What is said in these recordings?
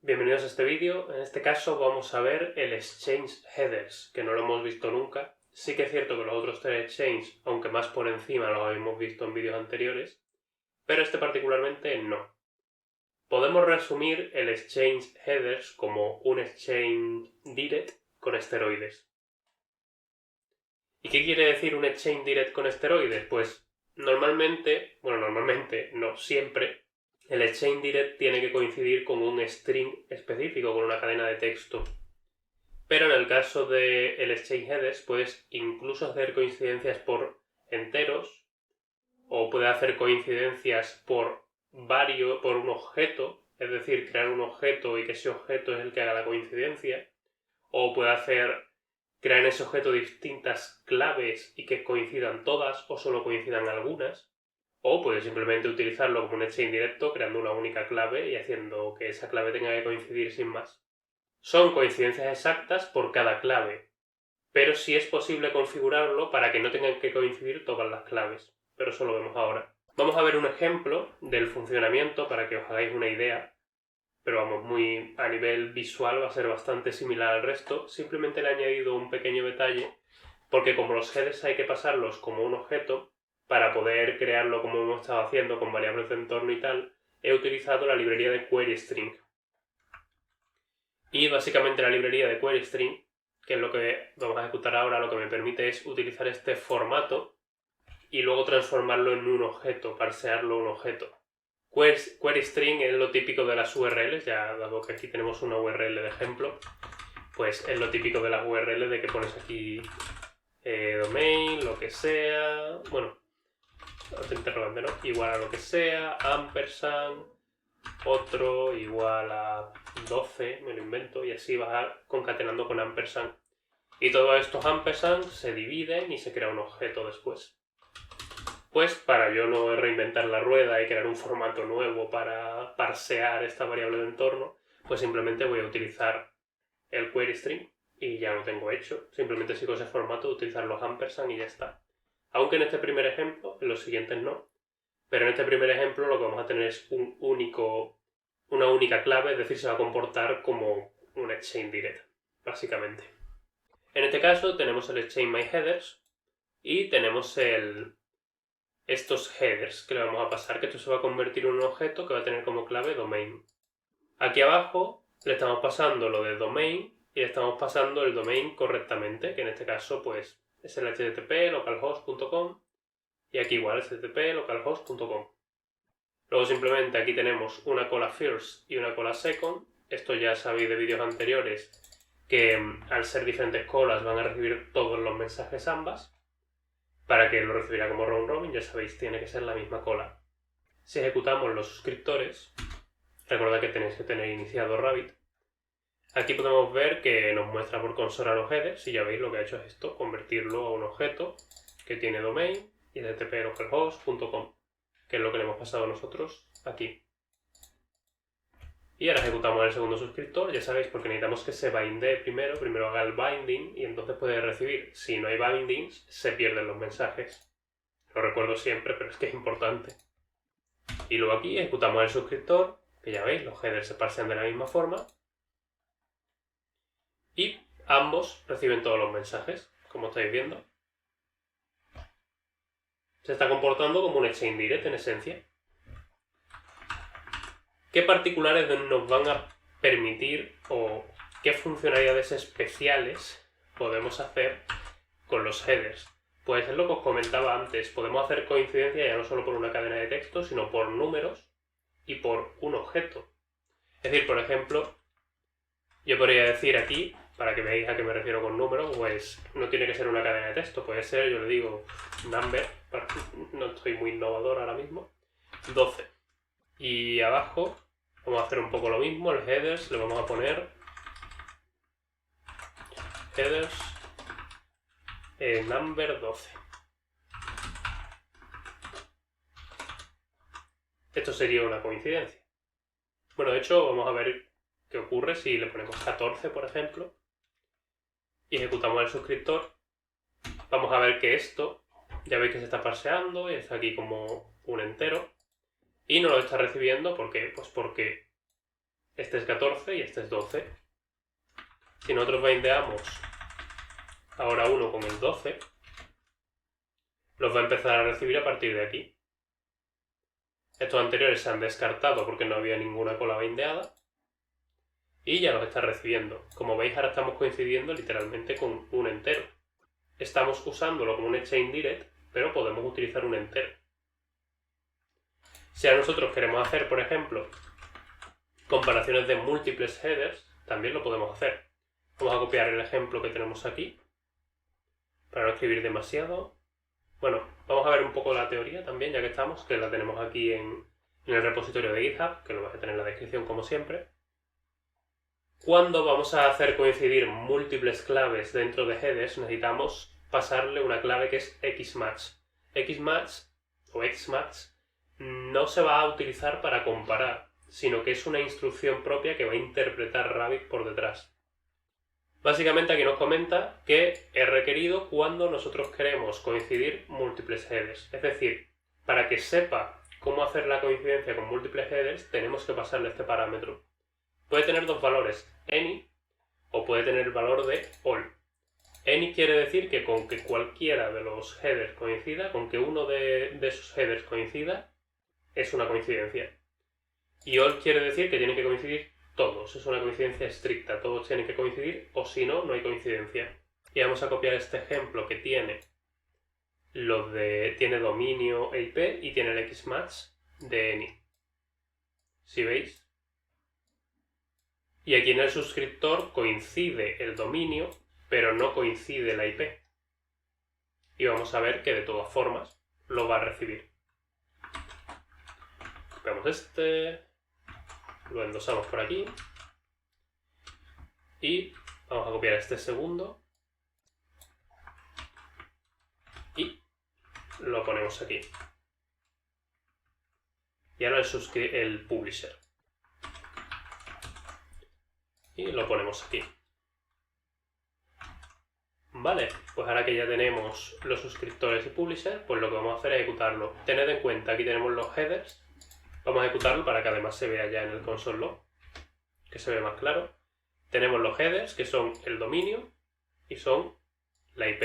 Bienvenidos a este vídeo. En este caso vamos a ver el Exchange Headers, que no lo hemos visto nunca. Sí que es cierto que los otros tres Exchange, aunque más por encima los habíamos visto en vídeos anteriores, pero este particularmente no. Podemos resumir el Exchange Headers como un Exchange Direct con esteroides. ¿Y qué quiere decir un Exchange Direct con esteroides? Pues normalmente, no siempre, el Exchange Direct tiene que coincidir con un string específico, con una cadena de texto. Pero en el caso del Exchange Headers puedes incluso hacer coincidencias por enteros, o puedes hacer coincidencias por un objeto, es decir, crear un objeto y que ese objeto es el que haga la coincidencia, o puede crear en ese objeto distintas claves y que coincidan todas o solo coincidan algunas. O puedes simplemente utilizarlo como un exchange directo creando una única clave y haciendo que esa clave tenga que coincidir sin más. Son coincidencias exactas por cada clave, pero sí es posible configurarlo para que no tengan que coincidir todas las claves, pero eso lo vemos ahora. Vamos a ver un ejemplo del funcionamiento para que os hagáis una idea, pero vamos, muy a nivel visual va a ser bastante similar al resto. Simplemente le he añadido un pequeño detalle, porque como los headers hay que pasarlos como un objeto, para poder crearlo como hemos estado haciendo con variables de entorno y tal, he utilizado la librería de QueryString. Y básicamente la librería de QueryString, que es lo que vamos a ejecutar ahora, lo que me permite es utilizar este formato y luego transformarlo en un objeto, parsearlo un objeto. QueryString es lo típico de las URLs, ya dado que aquí tenemos una URL de ejemplo, pues es lo típico de las URLs de que pones aquí domain, lo que sea, bueno, interrogante, ¿no? Igual a lo que sea, ampersand, otro igual a 12, me lo invento, y así vas concatenando con ampersand. Y todos estos ampersand se dividen y se crea un objeto después. Pues para yo no reinventar la rueda y crear un formato nuevo para parsear esta variable de entorno, pues simplemente voy a utilizar el QueryString y ya lo tengo hecho. Simplemente sigo ese formato de utilizar los ampersand y ya está. Aunque en este primer ejemplo, en los siguientes no, pero en este primer ejemplo lo que vamos a tener es una única clave, es decir, se va a comportar como un exchange direct, básicamente. En este caso tenemos el exchange myHeaders y tenemos estos headers que le vamos a pasar, que esto se va a convertir en un objeto que va a tener como clave domain. Aquí abajo le estamos pasando lo de domain y le estamos pasando el domain correctamente, que en este caso pues es el http localhost.com y aquí igual http localhost.com. Luego simplemente aquí tenemos una cola first y una cola second. Esto ya sabéis de vídeos anteriores que al ser diferentes colas van a recibir todos los mensajes ambas. Para que lo recibiera como round robin, ya sabéis, tiene que ser la misma cola. Si ejecutamos los suscriptores, recordad que tenéis que tener iniciado Rabbit. Aquí podemos ver que nos muestra por consola los headers y ya veis lo que ha hecho es esto, convertirlo a un objeto que tiene domain y http localhost.com, que es lo que le hemos pasado nosotros aquí. Y ahora ejecutamos el segundo suscriptor, ya sabéis, porque necesitamos que se binde primero haga el binding y entonces puede recibir. Si no hay bindings, se pierden los mensajes. Lo recuerdo siempre, pero es que es importante. Y luego aquí ejecutamos el suscriptor, que ya veis, los headers se parsean de la misma forma. Y ambos reciben todos los mensajes, como estáis viendo. Se está comportando como un exchange direct en esencia. ¿Qué particulares nos van a permitir o qué funcionalidades especiales podemos hacer con los headers? Pues es lo que os comentaba antes, podemos hacer coincidencia ya no solo por una cadena de texto, sino por números y por un objeto. Es decir, por ejemplo, yo podría decir aquí, para que veáis a qué me refiero con números, pues no tiene que ser una cadena de texto, puede ser, yo le digo number, no estoy muy innovador ahora mismo, 12. Y abajo vamos a hacer un poco lo mismo, el headers le vamos a poner headers number 12. Esto sería una coincidencia. Bueno, de hecho, vamos a ver qué ocurre si le ponemos 14, por ejemplo, y ejecutamos el suscriptor. Vamos a ver que esto, ya veis que se está parseando y está aquí como un entero, y no lo está recibiendo porque Este es 14 y este es 12. Si nosotros bindeamos ahora uno con el 12, los va a empezar a recibir a partir de aquí. Estos anteriores se han descartado porque no había ninguna cola bindeada. Y ya los está recibiendo. Como veis, ahora estamos coincidiendo literalmente con un entero. Estamos usándolo como un chain direct, pero podemos utilizar un entero. Si ahora nosotros queremos hacer, por ejemplo, comparaciones de múltiples headers, también lo podemos hacer. Vamos a copiar el ejemplo que tenemos aquí, para no escribir demasiado. Bueno, vamos a ver un poco la teoría también, ya que estamos, que la tenemos aquí en el repositorio de GitHub, que lo vais a tener en la descripción como siempre. Cuando vamos a hacer coincidir múltiples claves dentro de headers, necesitamos pasarle una clave que es xmatch. Xmatch o xmatch no se va a utilizar para comparar, sino que es una instrucción propia que va a interpretar Rabbit por detrás. Básicamente aquí nos comenta que es requerido cuando nosotros queremos coincidir múltiples headers. Es decir, para que sepa cómo hacer la coincidencia con múltiples headers, tenemos que pasarle este parámetro. Puede tener dos valores, any o puede tener el valor de all. Any quiere decir que con que cualquiera de los headers coincida, con que uno de esos headers coincida, es una coincidencia. Y all quiere decir que tienen que coincidir todos, es una coincidencia estricta, todos tienen que coincidir o si no, no hay coincidencia. Y vamos a copiar este ejemplo que tiene tiene dominio e IP y tiene el xmatch de any. Si veis. Y aquí en el suscriptor coincide el dominio, pero no coincide la IP. Y vamos a ver que de todas formas lo va a recibir. Copiamos este, lo endosamos por aquí y vamos a copiar este segundo y lo ponemos aquí. Y ahora el publisher. Y lo ponemos aquí. Vale, pues ahora que ya tenemos los suscriptores y publisher, pues lo que vamos a hacer es ejecutarlo. Tened en cuenta, aquí tenemos los headers. Vamos a ejecutarlo para que además se vea ya en el console log, que se ve más claro. Tenemos los headers, que son el dominio y son la IP.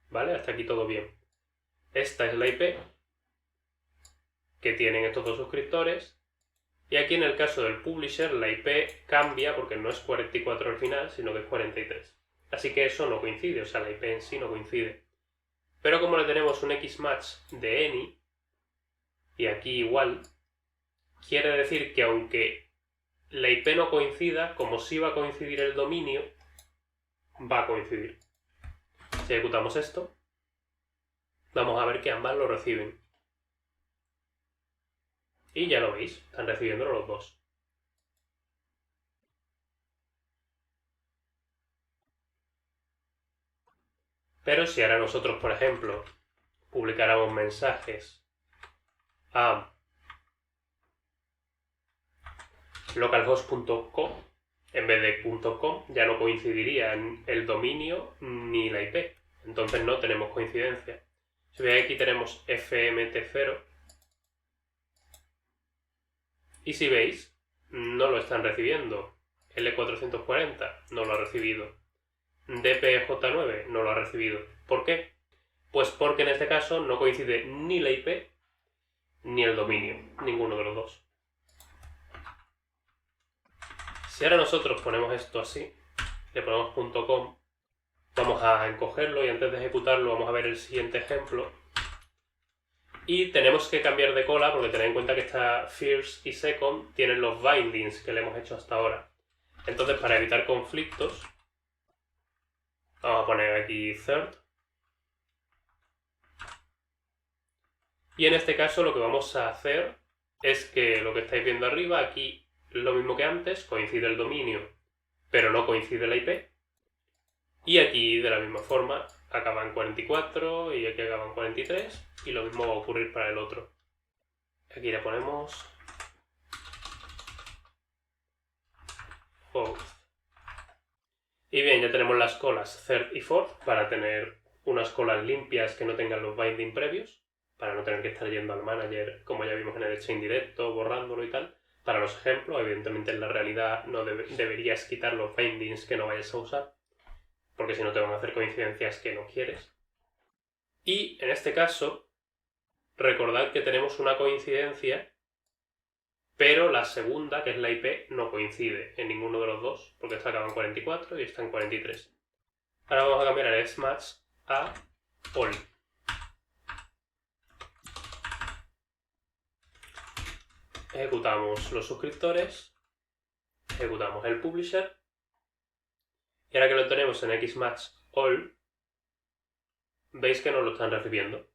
¿Vale? Hasta aquí todo bien. Esta es la IP que tienen estos dos suscriptores. Y aquí en el caso del publisher la IP cambia porque no es 44 al final, sino que es 43. Así que eso no coincide, o sea, la IP en sí no coincide. Pero como le tenemos un xmatch de any, y aquí igual, quiere decir que aunque la IP no coincida, como sí va a coincidir el dominio, va a coincidir. Si ejecutamos esto, vamos a ver que ambas lo reciben. Y ya lo veis, están recibiéndolo los dos. Pero si ahora nosotros, por ejemplo, publicáramos mensajes a localhost.com en vez de .com, ya no coincidirían el dominio ni la IP. Entonces no tenemos coincidencia. Si veis aquí tenemos fmt0 y si veis, no lo están recibiendo. L440 no lo ha recibido. DPJ9 no lo ha recibido. ¿Por qué? Pues porque en este caso no coincide ni la IP ni el dominio, ninguno de los dos. Si ahora nosotros ponemos esto así, le ponemos .com, vamos a encogerlo y antes de ejecutarlo vamos a ver el siguiente ejemplo. Y tenemos que cambiar de cola porque tened en cuenta que esta first y second tienen los bindings que le hemos hecho hasta ahora. Entonces, para evitar conflictos, vamos a poner aquí third. Y en este caso lo que vamos a hacer es que lo que estáis viendo arriba, aquí es lo mismo que antes, coincide el dominio, pero no coincide la IP. Y aquí de la misma forma acaba en 44 y aquí acaba en 43 y lo mismo va a ocurrir para el otro. Aquí le ponemos fourth. Y bien, ya tenemos las colas third y fourth para tener unas colas limpias que no tengan los binding previos, para no tener que estar yendo al manager, como ya vimos en el chain directo, borrándolo y tal. para los ejemplos. Evidentemente en la realidad no deberías quitar los bindings que no vayas a usar, porque si no te van a hacer coincidencias que no quieres. Y en este caso, recordad que tenemos una coincidencia, pero la segunda, que es la IP, no coincide en ninguno de los dos, porque esta acaba en 44 y esta en 43. Ahora vamos a cambiar el smatch a all. Ejecutamos los suscriptores, ejecutamos el publisher, y ahora que lo tenemos en xmatch all, veis que no lo están recibiendo.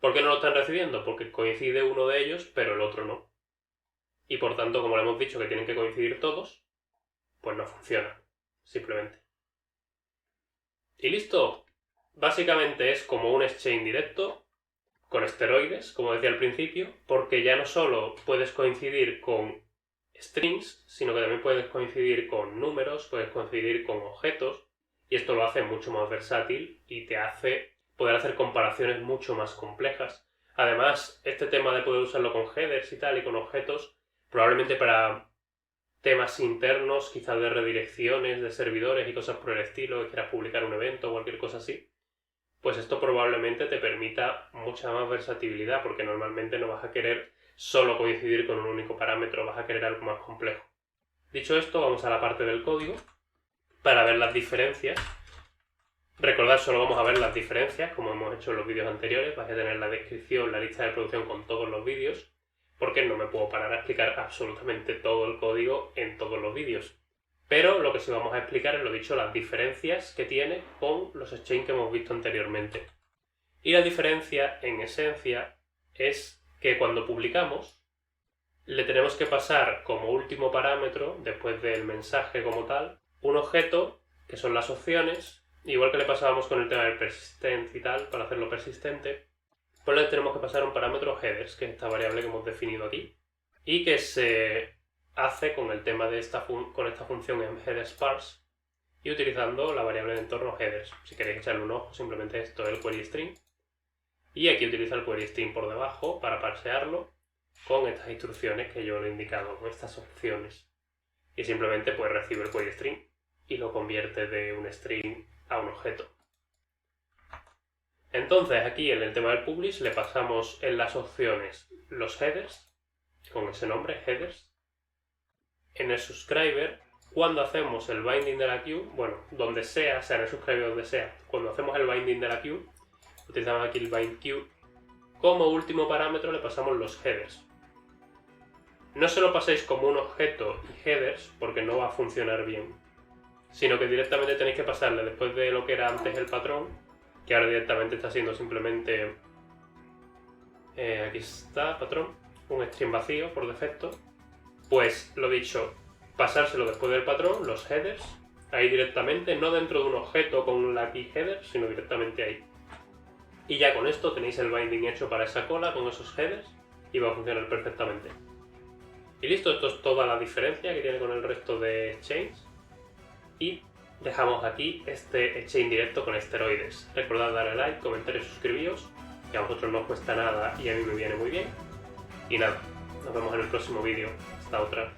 ¿Por qué no lo están recibiendo? Porque coincide uno de ellos, pero el otro no. Y por tanto, como le hemos dicho que tienen que coincidir todos, pues no funciona, simplemente. Y listo. Básicamente es como un exchange directo con esteroides, como decía al principio, porque ya no solo puedes coincidir con strings, sino que también puedes coincidir con números, puedes coincidir con objetos, y esto lo hace mucho más versátil y te hace poder hacer comparaciones mucho más complejas. Además, este tema de poder usarlo con headers y tal y con objetos, probablemente para temas internos, quizás de redirecciones de servidores y cosas por el estilo, que quieras publicar un evento o cualquier cosa así, pues esto probablemente te permita mucha más versatilidad, porque normalmente no vas a querer solo coincidir con un único parámetro, vas a querer algo más complejo. Dicho esto, vamos a la parte del código para ver las diferencias. Recordad, solo vamos a ver las diferencias, como hemos hecho en los vídeos anteriores. Vais a tener la descripción, la lista de producción con todos los vídeos, porque no me puedo parar a explicar absolutamente todo el código en todos los vídeos. Pero lo que sí vamos a explicar es, lo dicho, las diferencias que tiene con los exchange que hemos visto anteriormente. Y la diferencia, en esencia, es que cuando publicamos, le tenemos que pasar como último parámetro, después del mensaje como tal, un objeto, que son las opciones, igual que le pasábamos con el tema del persistent y tal, para hacerlo persistente, pues le tenemos que pasar un parámetro headers, que es esta variable que hemos definido aquí, y que se hace con el tema de esta función en headers parse y utilizando la variable de entorno headers. Si queréis echarle un ojo, simplemente esto es el query string, y aquí utiliza el query string por debajo para parsearlo con estas instrucciones que yo le he indicado, con estas opciones, y simplemente pues recibe el query string y lo convierte de un string a un objeto. Entonces aquí en el tema del publish le pasamos en las opciones los headers, con ese nombre, headers. En el subscriber, cuando hacemos el binding de la queue, bueno, donde sea en el subscriber donde sea, cuando hacemos el binding de la queue, utilizamos aquí el bind queue, como último parámetro le pasamos los headers. No se lo paséis como un objeto y headers, porque no va a funcionar bien, sino que directamente tenéis que pasarle, después de lo que era antes el patrón, que ahora directamente está siendo simplemente, aquí está, patrón, un string vacío por defecto, pues lo dicho, pasárselo después del patrón, los headers, ahí directamente, no dentro de un objeto con la key header, sino directamente ahí. Y ya con esto tenéis el binding hecho para esa cola con esos headers y va a funcionar perfectamente. Y listo, esto es toda la diferencia que tiene con el resto de exchange. Y dejamos aquí este exchange directo con esteroides. Recordad darle like, comentar y suscribiros, que a vosotros no os cuesta nada y a mí me viene muy bien. Y nada, nos vemos en el próximo vídeo. Hasta otra.